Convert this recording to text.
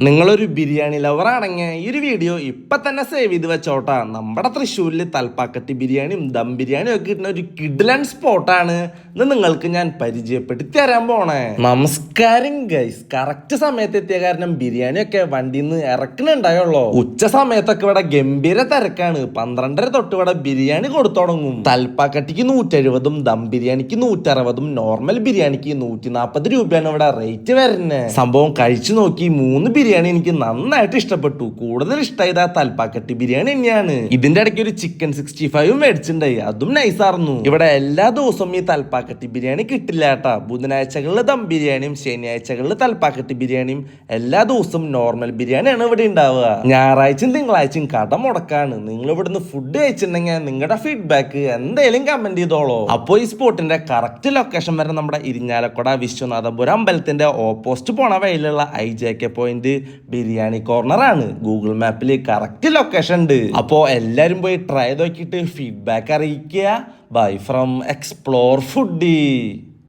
നിങ്ങളൊരു ബിരിയാണി ലവർ ആണെങ്കിൽ ഈ ഒരു വീഡിയോ ഇപ്പൊ തന്നെ സേവ് ചെയ്ത് വെച്ചോട്ടാ. നമ്മുടെ തൃശ്ശൂരിൽ തൽപ്പാക്കട്ടി ബിരിയാണിയും ദം ബിരിയാണിയും ഒക്കെ കിട്ടുന്ന ഒരു കിഡ്ലൻ സ്പോട്ടാണ് ഇന്ന് നിങ്ങൾക്ക് ഞാൻ പരിചയപ്പെടുത്തി തരാൻ പോണേ. നമസ്കാരം ഗൈസ്. കറക്റ്റ് സമയത്ത് എത്തിയ കാരണം ബിരിയാണി ഒക്കെ വണ്ടിയിൽ നിന്ന് ഇറക്കണുണ്ടായുള്ളൂ. ഉച്ച സമയത്തൊക്കെ ഇവിടെ ഗംഭീര തിരക്കാണ്. 12:30 തൊട്ട് ഇവിടെ ബിരിയാണി കൊടുത്തു തുടങ്ങും. തൽപ്പാക്കട്ടിക്ക് 170, ദം ബിരിയാണിക്ക് 160, നോർമൽ ബിരിയാണിക്ക് 140 രൂപയാണ് ഇവിടെ റേറ്റ് വരുന്നത്. സംഭവം കഴിച്ചു നോക്കി 3 ബിരിയാണി എനിക്ക് നന്നായിട്ട് ഇഷ്ടപ്പെട്ടു. കൂടുതൽ ഇഷ്ടമായത് ആ തൽപ്പാക്കട്ടി ബിരിയാണി തന്നെയാണ്. ഇതിന്റെ ഇടയ്ക്ക് ഒരു ചിക്കൻ 65 മേടിച്ചിട്ടുണ്ടായി, അതും നൈസായിരുന്നു. ഇവിടെ എല്ലാ ദിവസവും ഈ തൽപ്പാക്കട്ടി ബിരിയാണി കിട്ടില്ല കേട്ടാ. ബുധനാഴ്ചകളിൽ ദം ബിരിയാണിയും ശനിയാഴ്ചകളിൽ തൽപ്പാക്കട്ടി ബിരിയാണിയും എല്ലാ ദിവസവും നോർമൽ ബിരിയാണിയാണ് ഇവിടെ ഉണ്ടാവുക. ഞായറാഴ്ചയും തിങ്കളാഴ്ചയും കട മുടക്കാണ്. നിങ്ങൾ ഇവിടുന്ന് ഫുഡ് കഴിച്ചിട്ടുണ്ടെങ്കിൽ നിങ്ങളുടെ ഫീഡ്ബാക്ക് എന്തായാലും കമന്റ് ചെയ്തോളൂ. അപ്പോൾ ഈ സ്പോട്ടിന്റെ കറക്റ്റ് ലൊക്കേഷൻ വരെ നമ്മുടെ ഇരിഞ്ഞാലക്കുട വിശ്വനാഥപുരം അമ്പലത്തിന്റെ ഓപ്പോസിറ്റ് പോണ വഴിയിലുള്ള IJK പോയിന്റ് ബിരിയാണി കോർണർ ആണ്. ഗൂഗിൾ മാപ്പിൽ കറക്റ്റ് ലൊക്കേഷൻ ഉണ്ട്. അപ്പോൾ എല്ലാവരും പോയി ട്രൈ നോക്കിയിട്ട് ഫീഡ്ബാക്ക് അറിയിക്കുക. Bye from explore foodie.